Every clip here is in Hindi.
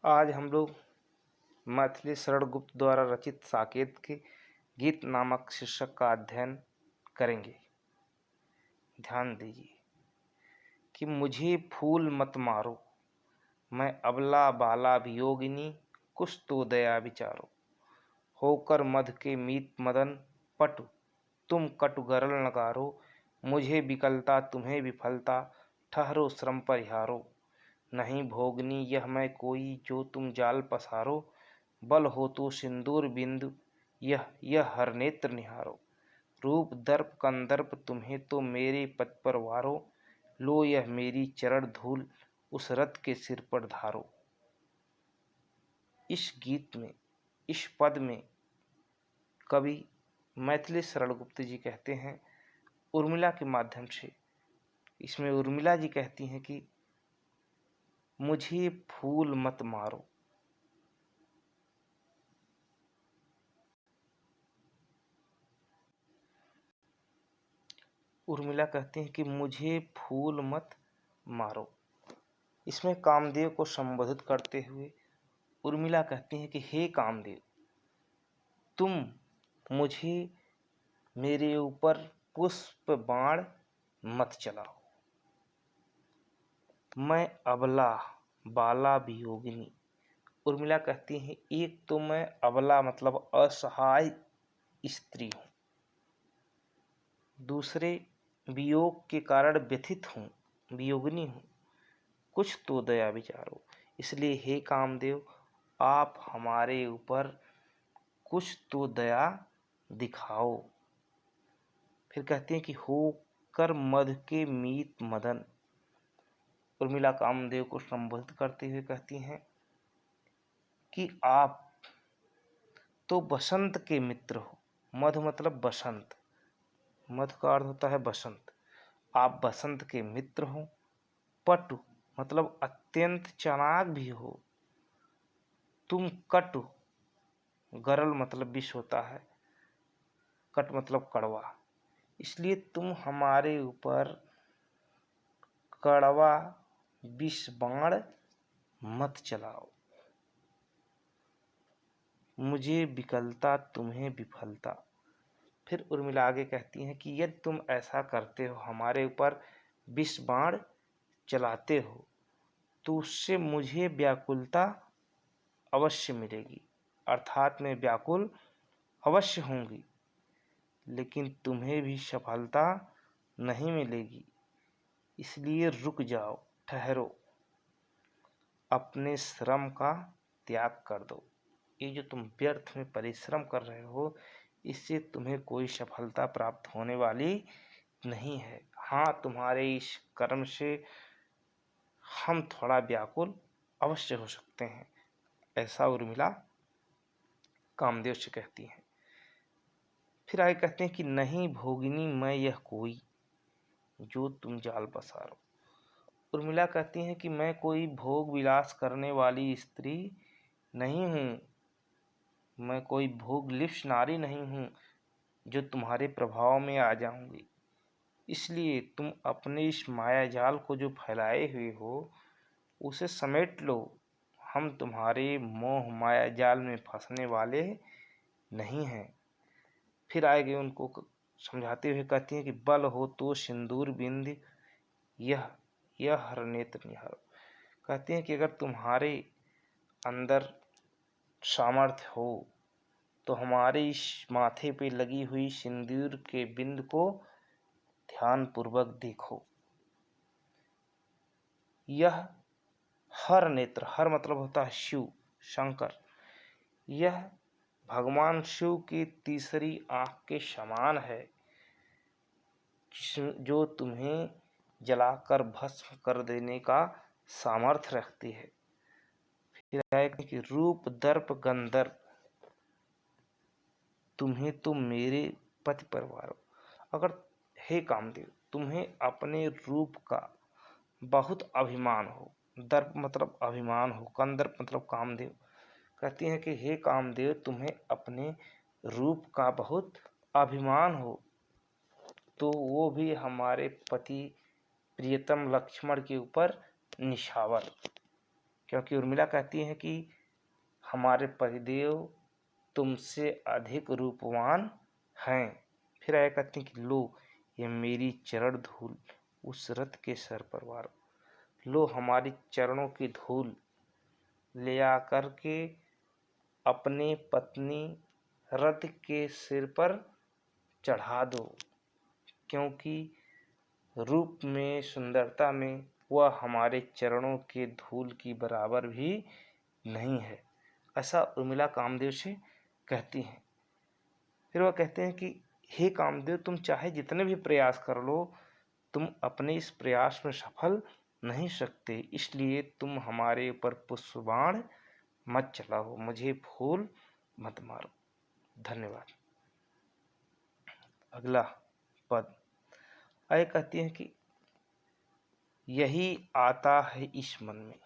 आज हम लोग मैथिली शरण गुप्त द्वारा रचित साकेत के गीत नामक शीर्षक का अध्ययन करेंगे। ध्यान दीजिए कि मुझे फूल मत मारो, मैं अबला बाला वियोगिनी, कुछ तो दया विचारो। होकर मध के मीत मदन पटु, तुम कटु गरल नगारो। मुझे विकलता तुम्हें विफलता, ठहरो श्रम परिहारो। नहीं भोगनी यह मैं कोई, जो तुम जाल पसारो। बल हो तो सिंदूर बिंदु, यह हर नेत्र निहारो। रूप दर्प कंदर्प तुम्हें तो मेरे पद पर वारो। लो यह मेरी चरण धूल, उस रथ के सिर पर धारो। इस गीत में, इस पद में कवि मैथिली शरण गुप्त जी कहते हैं उर्मिला के माध्यम से। इसमें उर्मिला जी कहती हैं कि मुझे फूल मत मारो। उर्मिला कहती हैं कि मुझे फूल मत मारो। इसमें कामदेव को संबोधित करते हुए उर्मिला कहती हैं कि हे कामदेव, तुम मुझे मेरे ऊपर पुष्प बाण मत चलाओ। मैं अबला बाला वियोगिनी। उर्मिला कहती हैं एक तो मैं अबला मतलब असहाय स्त्री हूँ, दूसरे वियोग के कारण व्यथित हूँ, वियोगिनी हूँ। कुछ तो दया विचारो। इसलिए हे कामदेव, आप हमारे ऊपर कुछ तो दया दिखाओ। फिर कहते हैं कि होकर मध के मीत मदन। उर्मिला कामदेव को संबोधित करते हुए कहती हैं कि आप तो बसंत के मित्र हो। मध मतलब बसंत, मध का अर्थ होता है बसंत। आप बसंत के मित्र हो। पटु मतलब अत्यंत चालाक भी हो। तुम कटु, गरल मतलब विष होता है, कट मतलब कड़वा। इसलिए तुम हमारे ऊपर कड़वा विष बाण मत चलाओ। मुझे विकलता तुम्हें विफलता। फिर उर्मिला आगे कहती हैं कि यदि तुम ऐसा करते हो, हमारे ऊपर विष बाण चलाते हो, तो उससे मुझे व्याकुलता अवश्य मिलेगी, अर्थात मैं व्याकुल अवश्य होंगी, लेकिन तुम्हें भी सफलता नहीं मिलेगी। इसलिए रुक जाओ, ठहरो, अपने श्रम का त्याग कर दो। ये जो तुम व्यर्थ में परिश्रम कर रहे हो, इससे तुम्हें कोई सफलता प्राप्त होने वाली नहीं है। हाँ, तुम्हारे इस कर्म से हम थोड़ा व्याकुल अवश्य हो सकते हैं, ऐसा उर्मिला कामदेव से कहती हैं। फिर आगे कहते हैं कि नहीं भोगिनी मैं यह कोई, जो तुम जाल पसारो। उर्मिला कहती हैं कि मैं कोई भोग विलास करने वाली स्त्री नहीं हूँ, मैं कोई भोग लिप्स नारी नहीं हूँ जो तुम्हारे प्रभाव में आ जाऊंगी। इसलिए तुम अपने इस माया जाल को जो फैलाए हुए हो, उसे समेट लो। हम तुम्हारे मोह माया जाल में फंसने वाले नहीं हैं। फिर आगे उनको समझाते हुए कहती हैं कि बल हो तो सिंदूर बिंद, यह हर नेत्र निहारो। कहती हैं कि अगर तुम्हारे अंदर सामर्थ्य हो तो हमारे इस माथे पे लगी हुई सिंदूर के बिंद को ध्यान पूर्वक देखो। यह हर नेत्र, हर मतलब होता है शिव शंकर, यह भगवान शिव की तीसरी आंख के समान है, जो तुम्हें जलाकर भस्म कर देने का सामर्थ्य रखती है। फिर आएगा कि रूप दर्प गंधर्प, तुम्हें तो मेरे पति पर वारो। अगर हे कामदेव, तुम्हें अपने रूप का बहुत अभिमान हो, दर्प मतलब अभिमान हो, कंदर्प मतलब कामदेव। कहती हैं कि हे कामदेव, तुम्हें अपने रूप का बहुत अभिमान हो, तो वो भी हमारे पति प्रियतम लक्ष्मण के ऊपर निछावर। क्योंकि उर्मिला कहती है कि हमारे पतिदेव तुमसे अधिक रूपवान हैं। फिर आया कहती हैं कि लो ये मेरी चरण धूल उस रथ के सर पर वारो। लो हमारी चरणों की धूल ले आकर के अपनी पत्नी रथ के सिर पर चढ़ा दो, क्योंकि रूप में सुंदरता में वह हमारे चरणों के धूल की बराबर भी नहीं है। ऐसा उर्मिला कामदेव से कहती हैं। फिर वह कहते हैं कि हे कामदेव, तुम चाहे जितने भी प्रयास कर लो, तुम अपने इस प्रयास में सफल नहीं सकते, इसलिए तुम हमारे ऊपर पुष्पबाण मत चलाओ, मुझे फूल मत मारो। धन्यवाद। अगला पद आय कहती हैं कि यही आता है इस मन में,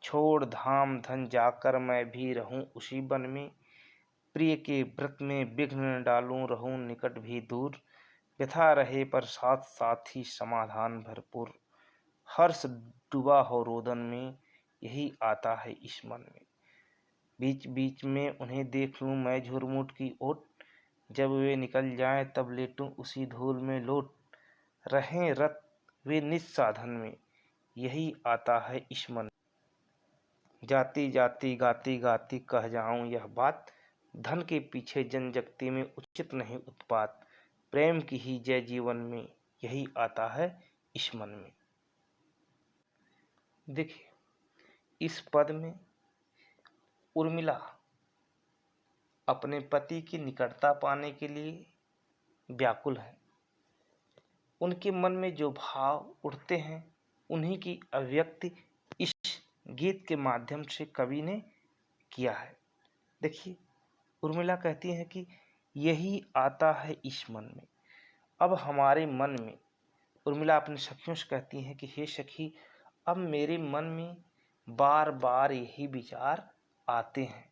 छोड़ धाम धन जाकर मैं भी रहूं उसी वन में, प्रिय के व्रत में विघ्न न डालूं रहूं निकट भी दूर, व्यथा रहे पर साथ साथ ही समाधान भरपूर, हर्ष डूबा हो रोदन में यही आता है इस मन में, बीच बीच में उन्हें देख लूं मैं झुरमुट की ओट, जब वे निकल जाएं तब लेटूं उसी धूल में लोट, रहें रत वे निज साधन में यही आता है इस मन। जाती जाती गाती गाती कह जाऊं यह बात, धन के पीछे जन जगती में उचित नहीं उत्पात, प्रेम की ही जय जीवन में यही आता है इस मन में। देखिए इस पद में उर्मिला अपने पति की निकटता पाने के लिए व्याकुल है। उनके मन में जो भाव उठते हैं उन्हीं की अभिव्यक्ति इस गीत के माध्यम से कवि ने किया है। देखिए उर्मिला कहती है कि यही आता है इस मन में। अब हमारे मन में उर्मिला अपनी सखियों से कहती है कि हे सखी, अब मेरे मन में बार बार यही विचार आते हैं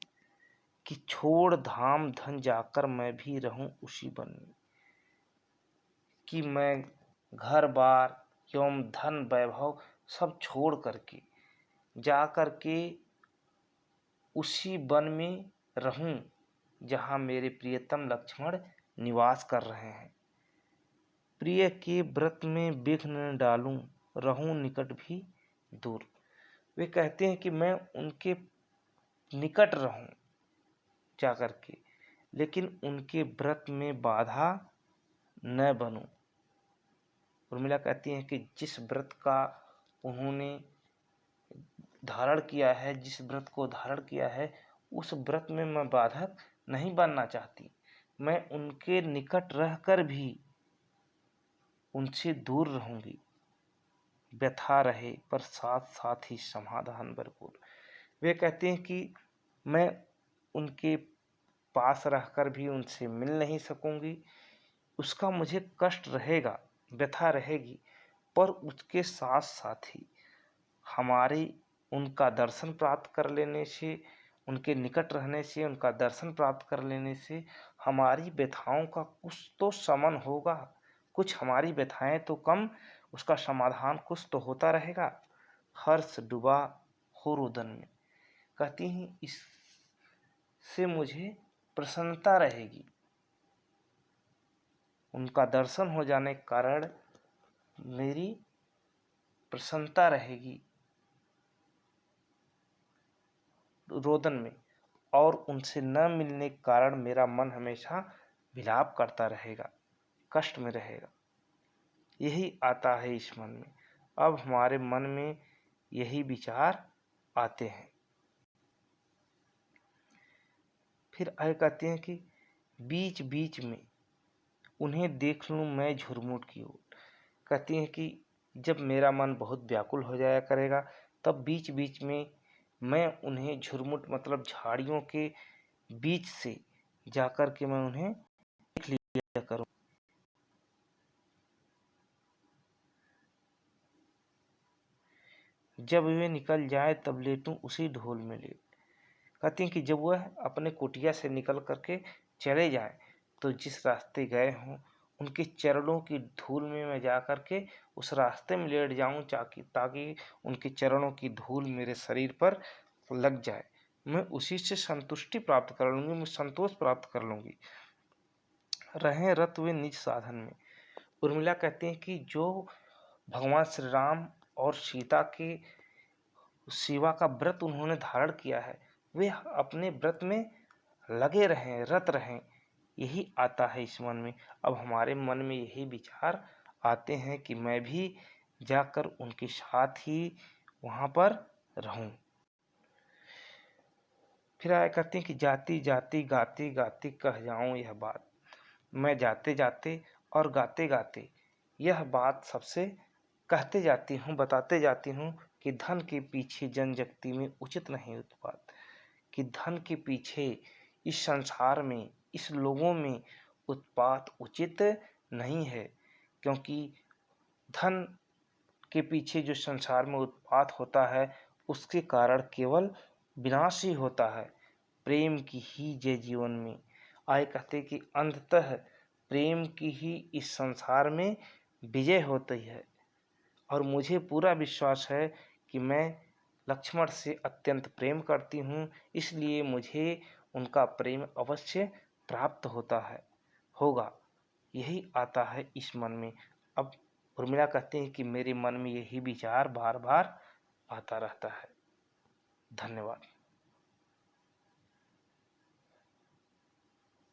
कि छोड़ धाम धन जाकर मैं भी रहूं उसी वन में, कि मैं घर बार एवं धन वैभव सब छोड़ करके जा करके उसी वन में रहूं जहां मेरे प्रियतम लक्ष्मण निवास कर रहे हैं, प्रिय के व्रत में विघ्न न डालूं रहूं निकट भी दूर। वे कहते हैं कि मैं उनके निकट रहूं जाकर के, लेकिन उनके व्रत में बाधा न बनूं। उर्मिला कहती हैं कि जिस व्रत का उन्होंने धारण किया है, जिस व्रत को धारण किया है, उस व्रत में मैं बाधक नहीं बनना चाहती। मैं उनके निकट रहकर भी उनसे दूर रहूंगी। व्यथा रहे पर साथ साथ ही समाधान भरपूर। वे कहते हैं कि मैं उनके पास रहकर भी उनसे मिल नहीं सकूंगी, उसका मुझे कष्ट रहेगा, व्यथा रहेगी, पर उसके साथ साथ ही हमारे उनका दर्शन प्राप्त कर लेने से, उनके निकट रहने से, उनका दर्शन प्राप्त कर लेने से हमारी व्यथाओं का कुछ तो शमन होगा, कुछ हमारी व्यथाएं तो कम, उसका समाधान कुछ तो होता रहेगा। हर्ष डूबा हो रुदन में, कहती हैं इससे मुझे प्रसन्नता रहेगी, उनका दर्शन हो जाने के कारण मेरी प्रसन्नता रहेगी रोदन में, और उनसे न मिलने के कारण मेरा मन हमेशा विलाप करता रहेगा, कष्ट में रहेगा। यही आता है इस मन में। अब हमारे मन में यही विचार आते हैं। फिर आगे कहते हैं कि बीच बीच में उन्हें देख लूं मैं झुरमुट की ओर। कहती हैं कि जब मेरा मन बहुत व्याकुल हो जाया करेगा तब बीच बीच में मैं उन्हें झुरमुट मतलब झाड़ियों के बीच से जाकर के मैं उन्हें देख लिया करूं। जब वे निकल जाए तब लेटूं उसी ढोल में लेट। कहती हैं कि जब वह अपने कुटिया से निकल करके चले जाएं तो जिस रास्ते गए हों उनके चरणों की धूल में मैं जा कर के उस रास्ते में लेट जाऊं ताकि उनके चरणों की धूल मेरे शरीर पर लग जाए। मैं उसी से संतुष्टि प्राप्त कर लूँगी, मैं संतोष प्राप्त कर लूँगी। रहें रत वे निज साधन में। उर्मिला कहती हैं कि जो भगवान श्री राम और सीता के सेवा का व्रत उन्होंने धारण किया है, वे अपने व्रत में लगे रहें, रत रहें, यही आता है इस मन में। अब हमारे मन में यही विचार आते हैं कि मैं भी जाकर उनके साथ ही वहाँ पर रहूं। फिर आया करते हैं कि जाती जाती गाती गाती कह जाऊं यह बात। मैं जाते जाते और गाते गाते यह बात सबसे कहते जाती हूँ, बताते जाती हूँ कि धन के पीछे जनजगती में उचित नहीं उत्पात, कि धन के पीछे इस संसार में, इस लोगों में उत्पात उचित नहीं है। क्योंकि धन के पीछे जो संसार में उत्पात होता है, उसके कारण केवल विनाश ही होता है। प्रेम की ही जय जीवन में। आए कहते कि अंततः प्रेम की ही इस संसार में विजय होती है। और मुझे पूरा विश्वास है कि मैं लक्ष्मण से अत्यंत प्रेम करती हूँ, इसलिए मुझे उनका प्रेम अवश्य प्राप्त होगा। यही आता है इस मन में। अब उर्मिला कहते हैं कि मेरे मन में यही विचार बार बार आता रहता है। धन्यवाद।